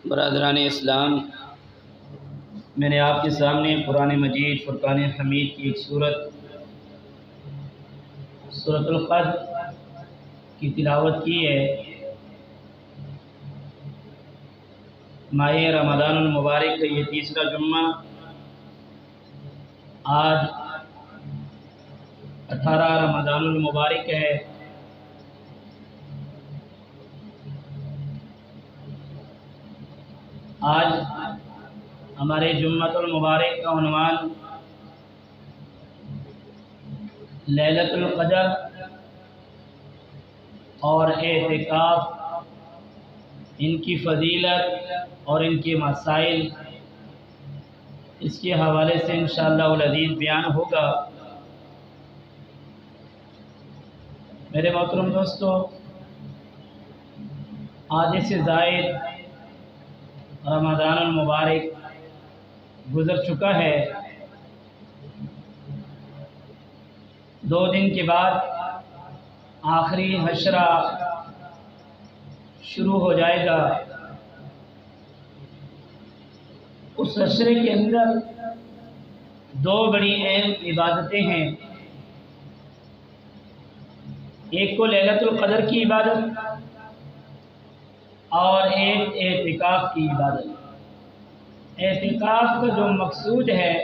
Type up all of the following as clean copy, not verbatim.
برادران اسلام، میں نے آپ کے سامنے قرآن مجید فرقان حمید کی ایک سورۃ القدر کی تلاوت کی ہے۔ ماہ رمضان المبارک کا یہ تیسرا جمعہ آج 18 رمضان المبارک ہے۔ آج ہمارے جمعۃ المبارک کا عنوان لیلۃ القدر اور اعتکاف، ان کی فضیلت اور ان کے مسائل، اس کے حوالے سے انشاءاللہ العزیز بیان ہوگا۔ میرے محترم دوستو، آدھے سے زائد رمضان المبارک گزر چکا ہے۔ 2 دن کے بعد آخری حشرہ شروع ہو جائے گا۔ اس حشرے کے اندر 2 بڑی اہم عبادتیں ہیں، ایک کو لیلۃ القدر کی عبادت اور ایک اعتکاف کی عبادت۔ اعتکاف کا جو مقصود ہے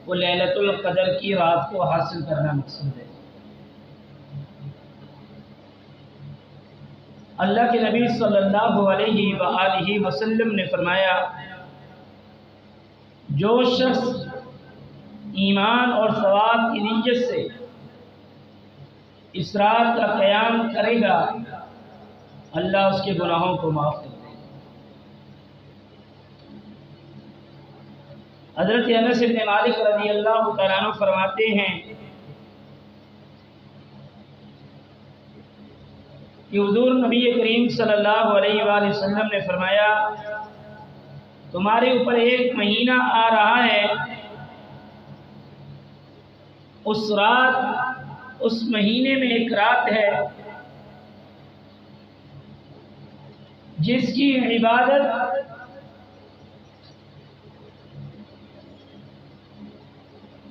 وہ لیلۃ القدر کی رات کو حاصل کرنا مقصود ہے۔ اللہ کے نبی صلی اللہ علیہ وآلہ وسلم نے فرمایا، جو شخص ایمان اور ثواب کی نیت سے اس رات کا قیام کرے گا، اللہ اس کے گناہوں کو معاف کر دے گا۔ حضرت انس بن مالک رضی اللہ تعالیٰ عنہ فرماتے ہیں کہ حضور نبی کریم صلی اللہ علیہ وآلہ وسلم نے فرمایا، تمہارے اوپر ایک مہینہ آ رہا ہے، اس رات، اس مہینے میں ایک رات ہے جس کی عبادت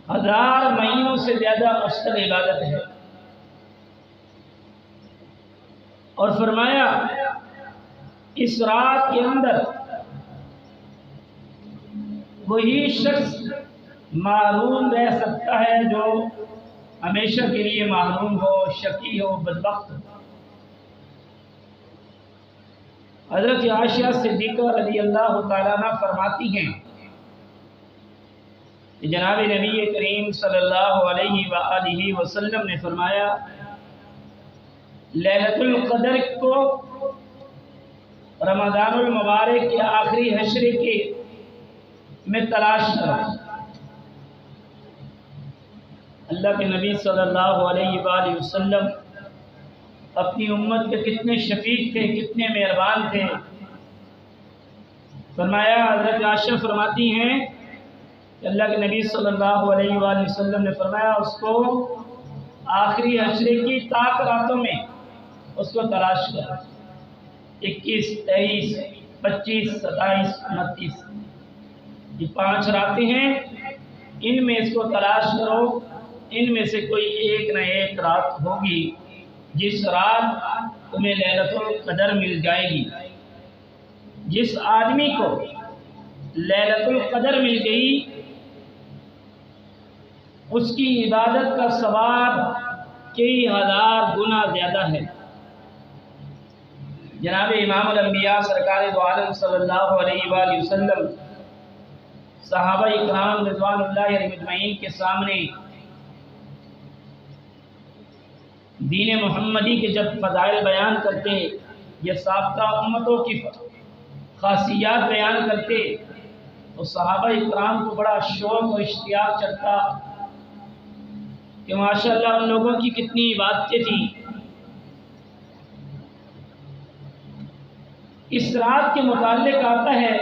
ہزار مہینوں سے زیادہ افضل عبادت ہے، اور فرمایا اس رات کے اندر وہی شخص محروم رہ سکتا ہے جو ہمیشہ کے لیے محروم ہو، شقی ہو، بدبخت ہو۔ حضرت عائشہ صدیقہ رضی اللہ تعالیٰ عنہ فرماتی ہیں کہ جناب نبی کریم صلی اللہ علیہ وآلہ وسلم نے فرمایا، لیلۃ القدر کو رمضان المبارک کے آخری حشرے کے میں تلاش کرو۔ اللہ کے نبی صلی اللہ علیہ وآلہ وسلم اپنی امت کے کتنے شفیق تھے، کتنے مہربان تھے۔ فرمایا، حضرت عائشہ فرماتی ہیں کہ اللہ کے نبی صلی اللہ علیہ وآلہ وسلم نے فرمایا، اس کو آخری حشرے کی طاق راتوں میں اس کو تلاش کرو۔ 21، 23، 25، 27، 29، یہ 5 راتیں ہیں، ان میں اس کو تلاش کرو۔ ان میں سے کوئی ایک نہ ایک رات ہوگی جس رات تمہیں لیلۃ القدر مل جائے گی۔ جس آدمی کو لیلۃ القدر مل گئی، اس کی عبادت کا ثواب کئی ہزار گنا زیادہ ہے۔ جناب امام الانبیاء سرکار دو عالم صلی اللہ علیہ وآلہ وسلم صحابہ اکرام رضوان اللہ علیہم اجمعین کے سامنے دین محمدی کے جب فضائل بیان کرتے یا سابقہ امتوں کی خاصیات بیان کرتے تو صحابہ اکرام کو بڑا شوق و اشتیاق چڑھتا کہ ماشاءاللہ ان لوگوں کی کتنی عبادتیں تھیں۔ اس رات کے متعلق آتا ہے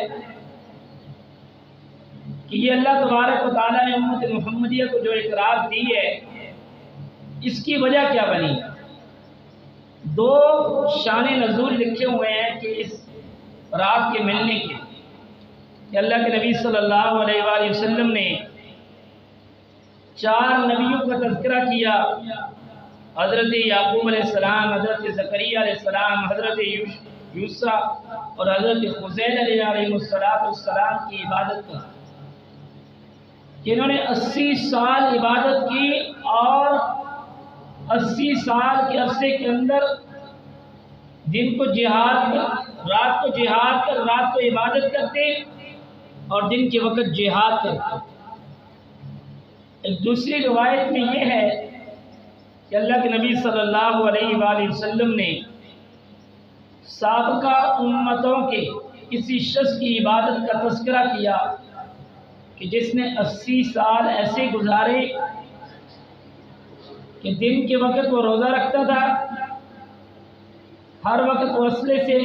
کہ یہ اللہ تبارک و تعالیٰ نے امت محمدیہ کو جو ایک رات دی ہے، اس کی وجہ کیا بنی؟ 2 شان نزول لکھے ہوئے ہیں کہ اس رات کے ملنے کے، کہ اللہ کے نبی صلی اللہ علیہ وآلہ وسلم نے 4 نبیوں کا تذکرہ کیا، حضرت یعقوب علیہ السلام، حضرت زکریا علیہ السلام، حضرت یوسف اور حضرت خضیر علیہ السلام کی عبادت کا، کہ انہوں نے 80 سال عبادت کی اور 80 سال کے عرصے کے اندر دن کو جہاد کر، رات کو جہاد کر، رات کو عبادت کرتے اور دن کے وقت جہاد کرتے۔ ایک دوسری روایت میں یہ ہے کہ اللہ کے نبی صلی اللہ علیہ وآلہ وسلم نے سابقہ امتوں کے کسی شخص کی عبادت کا تذکرہ کیا کہ جس نے 80 سال ایسے گزارے کہ دن کے وقت وہ روزہ رکھتا تھا، ہر وقت وصلے سے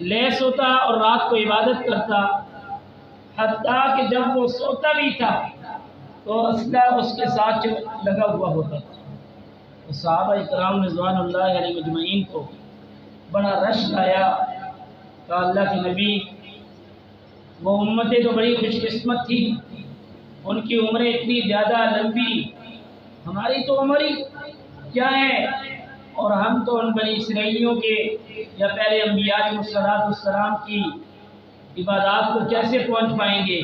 لیس ہوتا اور رات کو عبادت کرتا، حتیٰ کہ جب وہ سوتا بھی تھا تو اسلحہ اس کے ساتھ لگا ہوا ہوتا تھا۔ صحابہ اکرام رضوان اللہ علیہ مجمعین کو بڑا رشک آیا کہ اللہ کے نبی، وہ امتیں تو بڑی خوش قسمت تھی، ان کی عمریں اتنی زیادہ لمبی، ہماری تو عمر ہی کیا ہے، اور ہم تو ان بنی اسرائیلیوں کے یا پہلے انبیاء علیہ السلام کی عبادات کو کیسے پہنچ پائیں گے۔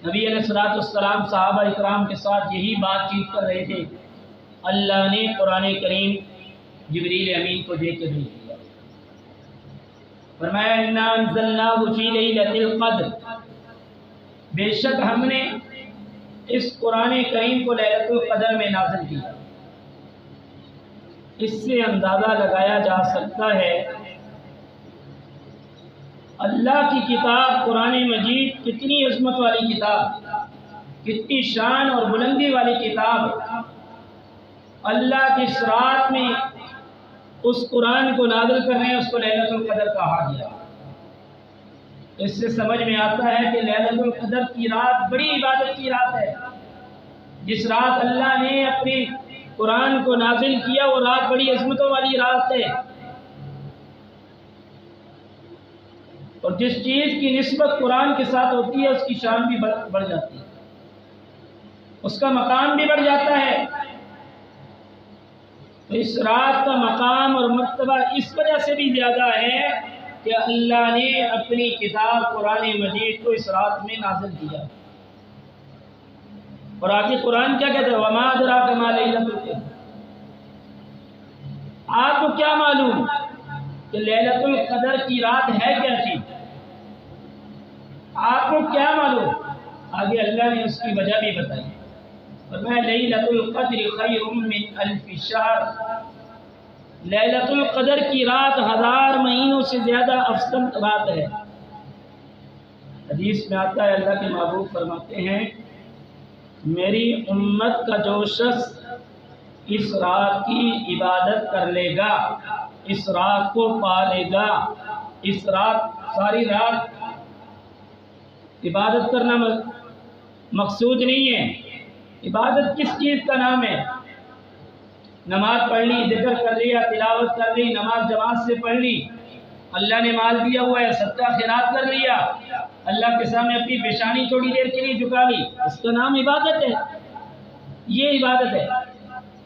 نبی علیہ السلام صحابہ اکرام کے ساتھ یہی بات چیت کر رہے تھے، اللہ نے قرآن کریم جبریل امین کو دے کے بھیج دیا، فرمایا انا انزلناہ فی لیلۃ القدر، بے شک ہم نے اس قرآن کریم کو لیلۃ القدر میں نازل کیا۔ اس سے اندازہ لگایا جا سکتا ہے اللہ کی کتاب قرآن مجید کتنی عظمت والی کتاب، کتنی شان اور بلندی والی کتاب۔ اللہ کی رات میں اس قرآن کو نازل کرنے، اس کو لیلۃ القدر کہا گیا۔ اس سے سمجھ میں آتا ہے کہ لیلۃ القدر کی رات بڑی عبادت کی رات ہے۔ جس رات اللہ نے اپنے قرآن کو نازل کیا وہ رات بڑی عظمتوں والی رات ہے، اور جس چیز کی نسبت قرآن کے ساتھ ہوتی ہے اس کی شان بھی بڑھ جاتی ہے، اس کا مقام بھی بڑھ جاتا ہے۔ تو اس رات کا مقام اور مرتبہ اس وجہ سے بھی زیادہ ہے کہ اللہ نے اپنی کتاب قرآن مجید کو اس رات میں نازل کیا۔ اور آگے قرآن کیا کہتا ہے، وَمَا أَدْرَاكَ مَا لَيْلَةُ الْقَدْرِ، آپ کو کیا معلوم کہ لیلۃ القدر کی رات ہے کیا چیز، آپ کو کیا معلوم؟ آگے اللہ نے اس کی وجہ بھی بتائی، فرمایا لیلۃ القدر خیر من الف شہر، لیلۃ القدر کی رات 1000 مہینوں سے زیادہ افضل رات ہے۔ حدیث میں آتا ہے اللہ کے محبوب فرماتے ہیں میری امت کا جو شخص اس رات کی عبادت کر لے گا، اس رات کو پا لے گا، اس رات ساری رات عبادت کرنا مقصود نہیں ہے۔ عبادت کس چیز کا نام ہے؟ نماز پڑھ لی، ذکر کر لیا، تلاوت کر لی، نماز جماعت سے پڑھ لی، اللہ نے مال دیا ہوا ہے صدقہ خیرات کر لیا، اللہ کے سامنے اپنی پیشانی تھوڑی دیر کے لیے جھکا لی، اس کا نام عبادت ہے، یہ عبادت ہے۔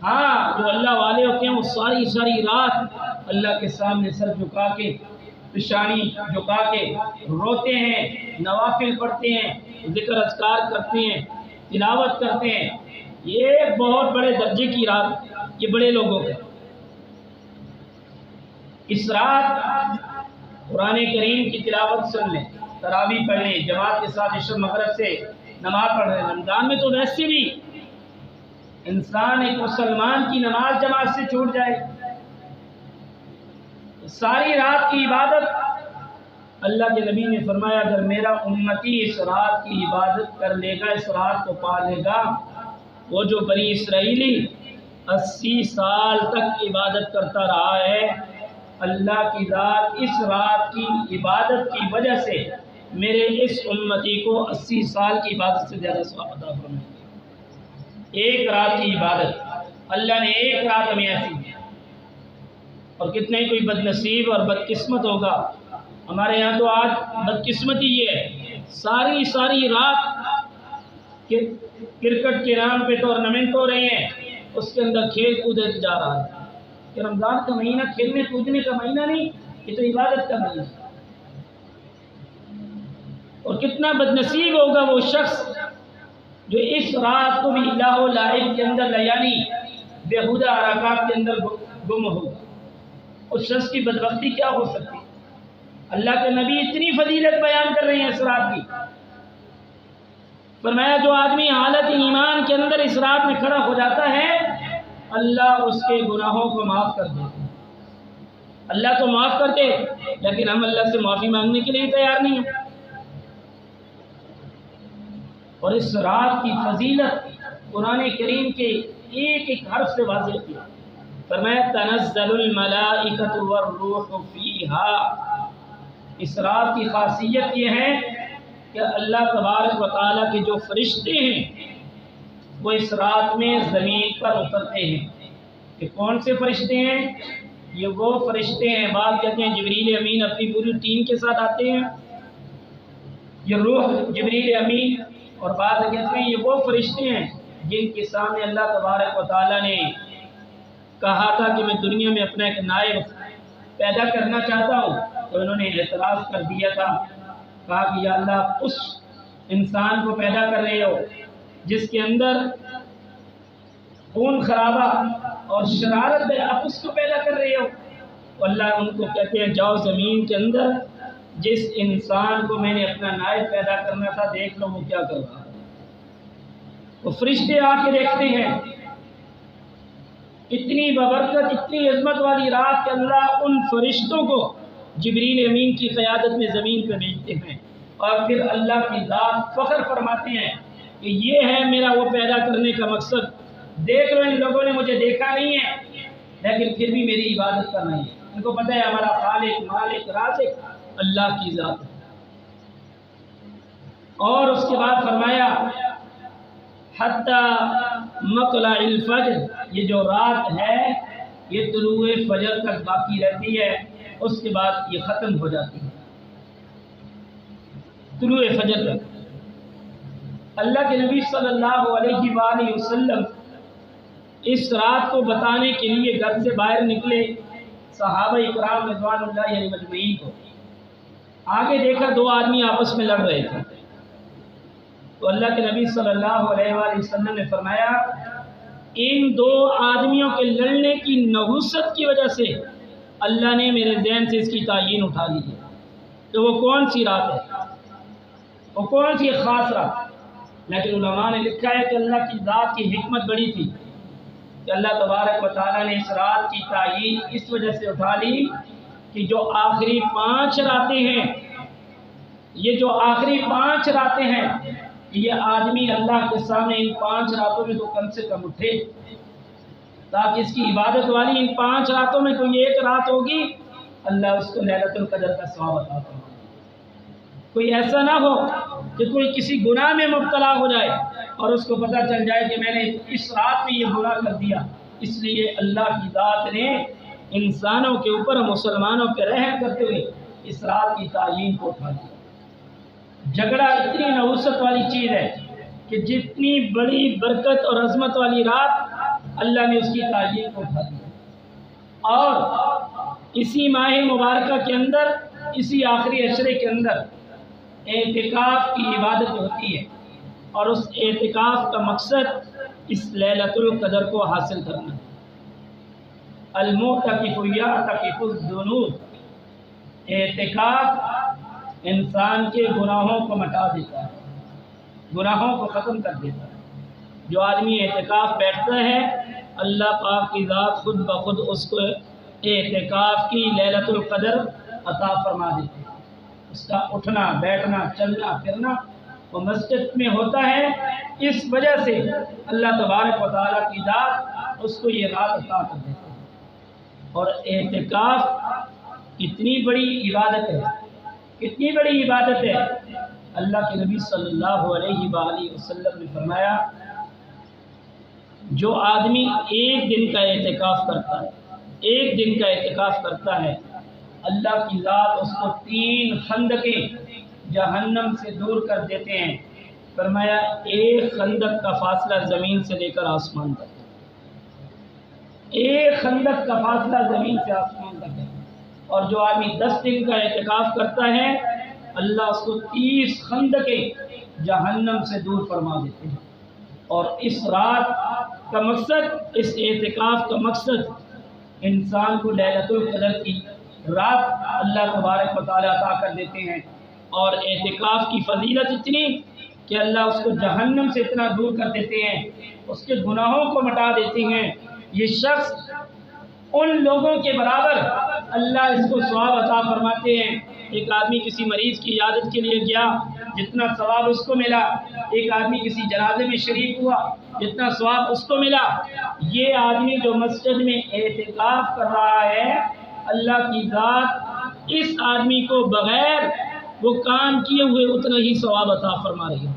ہاں جو اللہ والے ہوتے ہیں وہ ساری رات اللہ کے سامنے سر جھکا کے، پیشانی جھکا کے روتے ہیں، نوافل پڑھتے ہیں، ذکر اذکار کرتے ہیں، تلاوت کرتے ہیں۔ یہ بہت بڑے درجے کی رات، یہ بڑے لوگوں کا۔ اس رات قرآن کریم کی تلاوت سن لیں، تراویح پڑھ لیں، جماعت کے ساتھ عشاء مغرب سے نماز پڑھ رہے ہیں۔ رمضان میں تو ویسے بھی انسان ایک مسلمان کی نماز جماعت سے چھوٹ جائے، ساری رات کی عبادت اللہ کے نبی نے فرمایا اگر میرا امتی اس رات کی عبادت کر لے گا، اس رات کو پا لے گا، وہ جو بنی اسرائیلی 80 سال تک عبادت کرتا رہا ہے، اللہ کی ذات اس رات کی عبادت کی وجہ سے میرے اس امتی کو 80 سال کی عبادت سے زیادہ ثواب عطا فرمائے گا۔ ایک رات کی عبادت اللہ نے ایک رات میں ایسی دی، اور کتنے کوئی بد نصیب اور بد قسمت ہوگا ہمارے یہاں تو آج بدقسمتی یہ ہے، ساری رات کرکٹ کے نام پہ ٹورنامنٹ ہو رہے ہیں، اس کے اندر کھیل کود جا رہا ہے کہ رمضان کا مہینہ کھیلنے کودنے کا مہینہ نہیں، یہ تو عبادت کا مہینہ۔ اور کتنا بدنصیب ہوگا وہ شخص جو اس رات کو بھی لاہ و لعب کے اندر یعنی بےہودہ حرکات کے اندر گم ہوگا۔ اس شخص کی بدبختی کیا ہو سکتی؟ اللہ کے نبی اتنی فضیلت بیان کر رہے ہیں اس رات کی، فرمایا جو آدمی حالت ایمان کے اندر اس رات میں کھڑا ہو جاتا ہے اللہ اس کے گناہوں کو معاف کر دیتا ہے۔ اللہ تو معاف کرتے لیکن ہم اللہ سے معافی مانگنے کے لیے تیار نہیں ہیں۔ اور اس رات کی فضیلت قرآن کریم کے ایک ایک حرف سے واضح کی، فرمایا تنزل الملائکۃ والروح فیہا۔ اس رات کی خاصیت یہ ہے کہ اللہ تبارک و تعالیٰ کے جو فرشتے ہیں وہ اس رات میں زمین پر اترتے ہیں۔ کہ کون سے فرشتے ہیں؟ یہ وہ فرشتے ہیں، بعض کہتے ہیں جبریل امین اپنی پوری ٹیم کے ساتھ آتے ہیں، یہ روح جبریل امین، اور بعض کہتے ہیں یہ وہ فرشتے ہیں جن کے سامنے اللہ تبارک و تعالیٰ نے کہا تھا کہ میں دنیا میں اپنا ایک نائب پیدا کرنا چاہتا ہوں، تو انہوں نے اعتراض کر دیا تھا، کہا کہ یا اللہ اس انسان کو پیدا کر رہے ہو جس کے اندر خون خرابہ اور شرارت ہے، آپ اس کو پیدا کر رہے ہو۔ تو اللہ ان کو کہتے ہیں جاؤ زمین کے اندر جس انسان کو میں نے اپنا نائب پیدا کرنا تھا دیکھ لو وہ کیا کر رہا ہے۔ وہ فرشتے آ کے دیکھتے ہیں، اتنی ببرکت اتنی عظمت والی رات کہ اللہ ان فرشتوں کو جبریل امین کی قیادت میں زمین پہ بھیجتے ہیں، اور پھر اللہ کی ذات فخر فرماتے ہیں کہ یہ ہے میرا وہ پیدا کرنے کا مقصد، دیکھ لو ان لوگوں نے مجھے دیکھا نہیں ہے لیکن پھر بھی میری عبادت کرنا ہے، ان کو پتہ ہے ہمارا خالق مالک رازق اللہ کی ذات ہے۔ اور اس کے بعد فرمایا حتی مطلع الفجر، یہ جو رات ہے یہ طلوع فجر تک باقی رہتی ہے، اس کے بعد یہ ختم ہو جاتی ہے طلوع فجر تک۔ اللہ کے نبی صلی اللہ علیہ وآلہ وسلم اس رات کو بتانے کے لیے گھر سے باہر نکلے، صحابہ اکرام رضوان اللہ علیہ مجمعین کو آگے دیکھا دو آدمی آپس میں لڑ رہے تھے، تو اللہ کے نبی صلی اللہ علیہ وآلہ وسلم نے فرمایا ان دو آدمیوں کے لڑنے کی نحوست کی وجہ سے اللہ نے میرے ذہن سے اس کی تعین اٹھا لی ہے کہ وہ کون سی رات ہے، وہ کون سی خاص رات۔ لیکن علماء نے لکھا ہے کہ اللہ کی ذات کی حکمت بڑی تھی کہ اللہ تبارک و تعالیٰ نے اس رات کی تعین اس وجہ سے اٹھا لی کہ جو آخری 5 راتیں ہیں، یہ جو آخری 5 راتیں ہیں، یہ آدمی اللہ کے سامنے ان 5 راتوں میں تو کم سے کم اٹھے، تاکہ اس کی عبادت والی ان 5 راتوں میں کوئی ایک رات ہوگی اللہ اس کو لیلۃ القدر کا ثواب عطا فرمائے۔ کوئی ایسا نہ ہو کہ کوئی کسی گناہ میں مبتلا ہو جائے اور اس کو پتہ چل جائے کہ میں نے اس رات میں یہ گناہ کر دیا۔ اس لیے اللہ کی ذات نے انسانوں کے اوپر مسلمانوں پہ رحم کرتے ہوئے اس رات کی تعین کو اٹھا دیا۔ جھگڑا اتنی نحوست والی چیز ہے کہ جتنی بڑی برکت اور عظمت والی رات اللہ نے اس کی تعین کو اٹھا دیا۔ اور اسی ماہ مبارکہ کے اندر، اسی آخری عشرے کے اندر اعتکاف کی عبادت ہوتی ہے، اور اس اعتکاف کا مقصد اس لیلۃ القدر کو حاصل کرنا ہے۔ المعتکف یعتکف الذنوب، اعتکاف انسان کے گناہوں کو مٹا دیتا ہے، گناہوں کو ختم کر دیتا ہے۔ جو آدمی اعتکاف بیٹھتا ہے اللہ پاک کی ذات خود بخود اس کو اعتکاف کی لیلۃ القدر عطا فرما دیتے ہیں۔ اس کا اٹھنا بیٹھنا چلنا پھرنا وہ مسجد میں ہوتا ہے، اس وجہ سے اللہ تبارک و تعالیٰ کی ذات اس کو یہ رات عطا کر دیتے ہیں۔ اور اعتکاف کتنی بڑی عبادت ہے، کتنی بڑی عبادت ہے۔ اللہ کے نبی صلی اللہ علیہ وآلہ وسلم نے فرمایا جو آدمی ایک دن کا اعتکاف کرتا ہے، ایک دن کا اعتکاف کرتا ہے اللہ کی ذات اس کو 3 خندقیں جہنم سے دور کر دیتے ہیں۔ فرمایا ایک خندق کا فاصلہ زمین سے لے کر آسمان تک، ایک خندق کا فاصلہ زمین سے آسمان تک ہے۔ اور جو آدمی 10 دن کا اعتکاف کرتا ہے اللہ اس کو 30 خندقیں جہنم سے دور فرما دیتے ہیں۔ اور اس رات کا مقصد، اس اعتکاف کا مقصد انسان کو لیلۃ القدر کی رات اللہ تبارک و تعالیٰ عطا کر دیتے ہیں۔ اور اعتکاف کی فضیلت اتنی کہ اللہ اس کو جہنم سے اتنا دور کر دیتے ہیں، اس کے گناہوں کو مٹا دیتے ہیں۔ یہ شخص ان لوگوں کے برابر اللہ اس کو ثواب عطا فرماتے ہیں۔ ایک آدمی کسی مریض کی عیادت کے لیے گیا، جتنا ثواب اس کو ملا، ایک آدمی کسی جنازے میں شریک ہوا، جتنا ثواب اس کو ملا، یہ آدمی جو مسجد میں اعتکاف کر رہا ہے اللہ کی ذات اس آدمی کو بغیر وہ کام کیے ہوئے اتنا ہی ثواب عطا فرما رہی ہے۔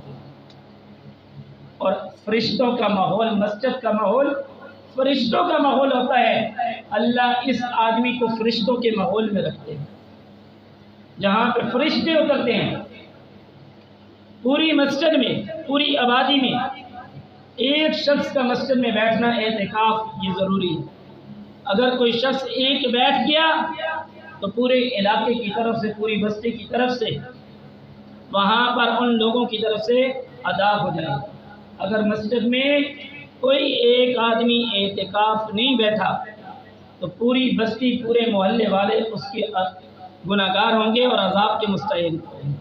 اور فرشتوں کا ماحول، مسجد کا ماحول فرشتوں کا ماحول ہوتا ہے۔ اللہ اس آدمی کو فرشتوں کے ماحول میں رکھتے ہیں، جہاں پہ فرشتے اترتے ہیں۔ پوری مسجد میں، پوری آبادی میں ایک شخص کا مسجد میں بیٹھنا اعتکاف یہ ضروری ہے۔ اگر کوئی شخص ایک بیٹھ گیا تو پورے علاقے کی طرف سے، پوری بستی کی طرف سے وہاں پر ان لوگوں کی طرف سے ادا ہو جائے۔ اگر مسجد میں کوئی ایک آدمی اعتکاف نہیں بیٹھا تو پوری بستی، پورے محلے والے اس کے گناہ گار ہوں گے اور عذاب کے مستحق ہوں گے۔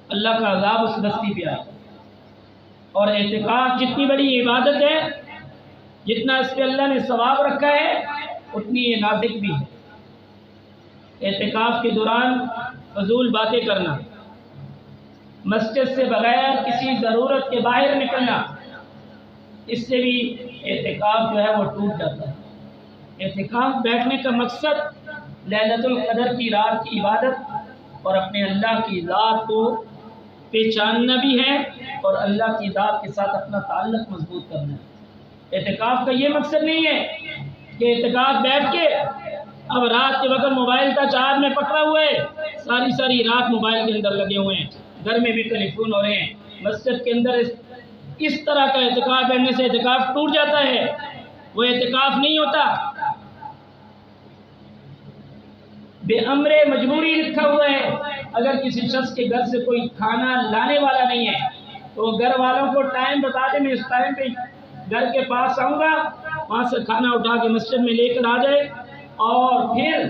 اللہ کا عذاب اس بستی پہ آئے۔ اور اعتکاف جتنی بڑی عبادت ہے، جتنا اس پہ اللہ نے ثواب رکھا ہے اتنی یہ نازک بھی ہے۔ اعتکاف کے دوران فضول باتیں کرنا، مسجد سے بغیر کسی ضرورت کے باہر نکلنا، اس سے بھی اعتکاف جو ہے وہ ٹوٹ جاتا ہے۔ اعتکاف بیٹھنے کا مقصد لیلۃ القدر کی رات کی عبادت اور اپنے اللہ کی ذات کو پہچاننا بھی ہے اور اللہ کی ذات کے ساتھ اپنا تعلق مضبوط کرنا ہے۔ اعتکاف کا یہ مقصد نہیں ہے کہ اعتکاف بیٹھ کے اب رات کے وقت موبائل کا چارج میں پکڑا ہوا ہے، ساری رات موبائل کے اندر لگے ہوئے ہیں، گھر میں بھی ٹیلی فون ہو رہے ہیں۔ مسجد کے اندر اس طرح کا اعتکاف بیٹھنے سے اعتکاف ٹوٹ جاتا ہے، وہ اعتکاف نہیں ہوتا۔ بے امر مجبوری لکھا ہوا ہے۔ اگر کسی شخص کے گھر سے کوئی کھانا لانے والا نہیں ہے تو وہ گھر والوں کو ٹائم بتا دے، میں اس ٹائم پہ گھر کے پاس آؤں گا، وہاں سے کھانا اٹھا کے مسجد میں لے کر آ جائے اور پھر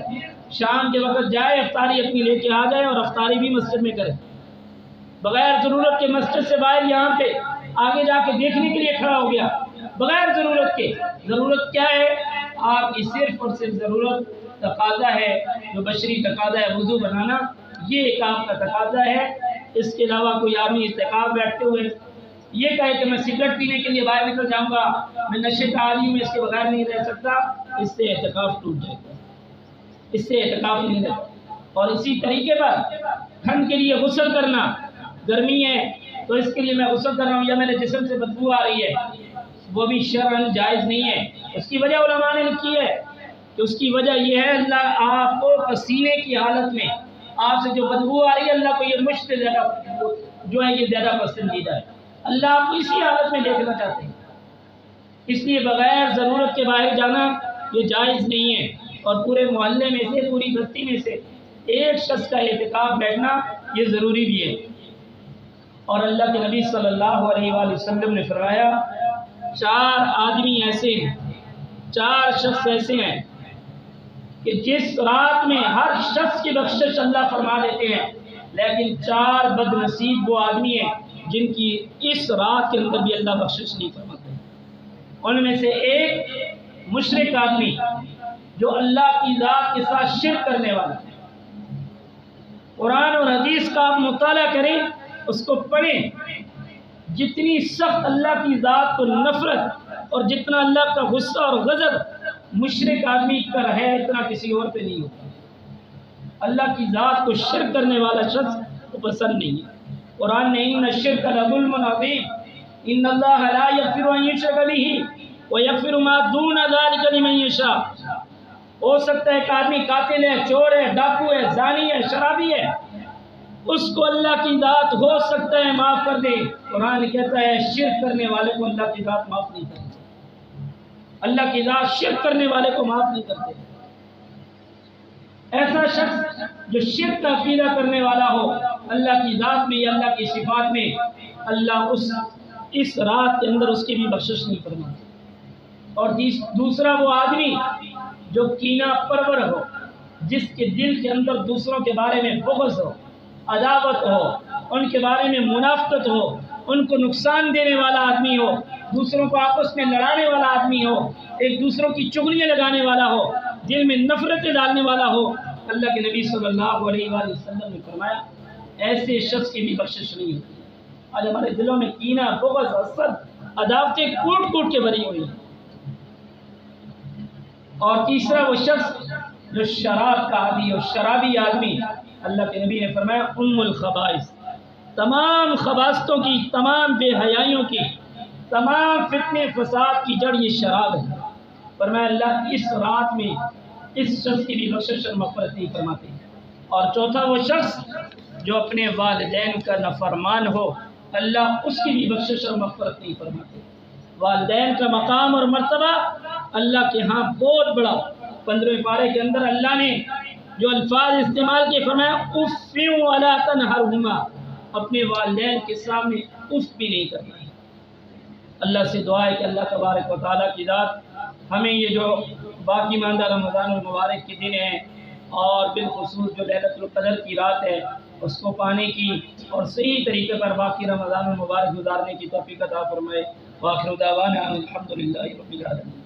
شام کے وقت جائے، افطاری اپنی لے کے آ جائے اور افطاری بھی مسجد میں کرے، بغیر ضرورت کے مسجد سے باہر یہاں پہ آگے جا کے دیکھنے کے لیے کھڑا ہو گیا، بغیر ضرورت کے۔ ضرورت کیا ہے؟ آپ کی صرف اور صرف ضرورت تقاضا ہے، جو بشری تقاضا ہے وضو بنانا، یہ ایک آپ کا تقاضا ہے۔ اس کے علاوہ کوئی آدمی اعتکاف بیٹھتے ہوئے یہ کہے کہ میں سگریٹ پینے کے لیے باہر نکل جاؤں گا، میں نشے کا عادی ہوں، میں اس کے بغیر نہیں رہ سکتا، اس سے اعتکاف ٹوٹ جائے گا، اس سے اعتکاف نہیں رہتا۔ اور اسی طریقے پر ٹھنڈ کے لیے غسل کرنا، گرمی ہے تو اس کے لیے میں غسل کر رہا ہوں یا میرے جسم سے بدبو آ رہی ہے، وہ بھی شرعاً جائز نہیں ہے۔ اس کی وجہ علماء نے لکھی ہے کہ اس کی وجہ یہ ہے اللہ آپ کو پسینے کی حالت میں آپ سے جو بدبو آ رہی ہے، اللہ کو یہ مجھ سے زیادہ جو ہے یہ زیادہ پسندیدہ ہے، اللہ آپ کو اسی حالت میں دیکھنا چاہتے ہیں، اس لیے بغیر ضرورت کے باہر جانا یہ جائز نہیں ہے۔ اور پورے محلے میں سے، پوری بستی میں سے ایک شخص کا اعتکاف بیٹھنا یہ ضروری بھی ہے۔ اور اللہ کے نبی صلی اللہ علیہ وآلہ وسلم نے فرمایا 4 آدمی ایسے ہیں، 4 شخص ایسے ہیں کہ جس رات میں ہر شخص کی بخشش اللہ فرما دیتے ہیں، لیکن 4 بد نصیب وہ آدمی ہیں جن کی اس رات کے اندر بھی اللہ بخشش نہیں فرماتے۔ ان میں سے ایک مشرک آدمی جو اللہ کی ذات کے ساتھ شرک کرنے والا۔ قرآن اور حدیث کا آپ مطالعہ کریں، اس کو پڑھیں، جتنی سخت اللہ کی ذات کو نفرت اور جتنا اللہ کا غصہ اور غضب مشرک آدمی پر ہے اتنا کسی اور پہ نہیں ہوتا۔ اللہ کی ذات کو شرک کرنے والا شخص کو پسند نہیں ہے۔ قرآن نے ان الشرک لظلم عظیم ان اللہ لا یغفر ان یشرک بہ ویغفر ما دون ذلک لمن یشاء، ہو سکتا ہے کہ آدمی قاتل ہے، چور ہے، ڈاکو ہے، زانی ہے، شرابی ہے، اس کو اللہ کی ذات ہو سکتا ہے معاف کر دے۔ قرآن کہتا ہے شرک کرنے والے کو اللہ کی ذات معاف نہیں کرتی، اللہ کی ذات شرک کرنے والے کو معاف نہیں کرتے۔ ایسا شخص جو شرک کا عقیدہ کرنے والا ہو اللہ کی ذات میں یا اللہ کی صفات میں، اللہ اس رات کے اندر اس کی بھی بخشش نہیں فرماتا۔ اور دوسرا وہ آدمی جو کینہ پرور ہو، جس کے دل کے اندر دوسروں کے بارے میں بغض ہو، عداوت ہو، ان کے بارے میں منافقت ہو، ان کو نقصان دینے والا آدمی ہو، دوسروں کو آپس میں لڑانے والا آدمی ہو، ایک دوسروں کی چغلیاں لگانے والا ہو، دل میں نفرتیں ڈالنے والا ہو، اللہ کے نبی صلی اللہ علیہ وآلہ وسلم نے فرمایا ایسے شخص کی بھی بخشش نہیں ہوتی۔ آج ہمارے دلوں میں کینہ، بغض، حسد، عداوتیں کوٹ کوٹ کے بھری ہوئی ہیں۔ اور تیسرا وہ شخص جو شراب کا عادی ہو، شرابی آدمی، اللہ کے نبی نے فرمایا ام الخبائث، تمام خباثتوں کی، تمام بے حیائیوں کی، تمام فتنے فساد کی جڑ یہ شراب ہے۔ فرمایا اللہ اس رات میں اس شخص کی بھی بخشش اور مغفرت نہیں فرماتے۔ اور چوتھا وہ شخص جو اپنے والدین کا نافرمان ہو، اللہ اس کی بھی بخشش اور مغفرت نہیں فرماتے۔ والدین کا مقام اور مرتبہ اللہ کے ہاں بہت بڑا۔ 15ویں پارے کے اندر اللہ نے جو الفاظ استعمال کیے فرمایا اف ولا تنہرہما، اپنے والدین کے سامنے اف بھی نہیں کرنا ہے۔ اللہ سے دعا ہے کہ اللہ تبارک و تعالیٰ کی ذات ہمیں یہ جو باقی ماندہ رمضان المبارک کے دن ہیں اور بالخصوص جو لیلۃ القدر کی رات ہے اس کو پانے کی اور صحیح طریقے پر باقی رمضان المبارک گزارنے کی توفیق عطا فرمائے۔ وآخر دعوانا الحمدللہ رب العالمین۔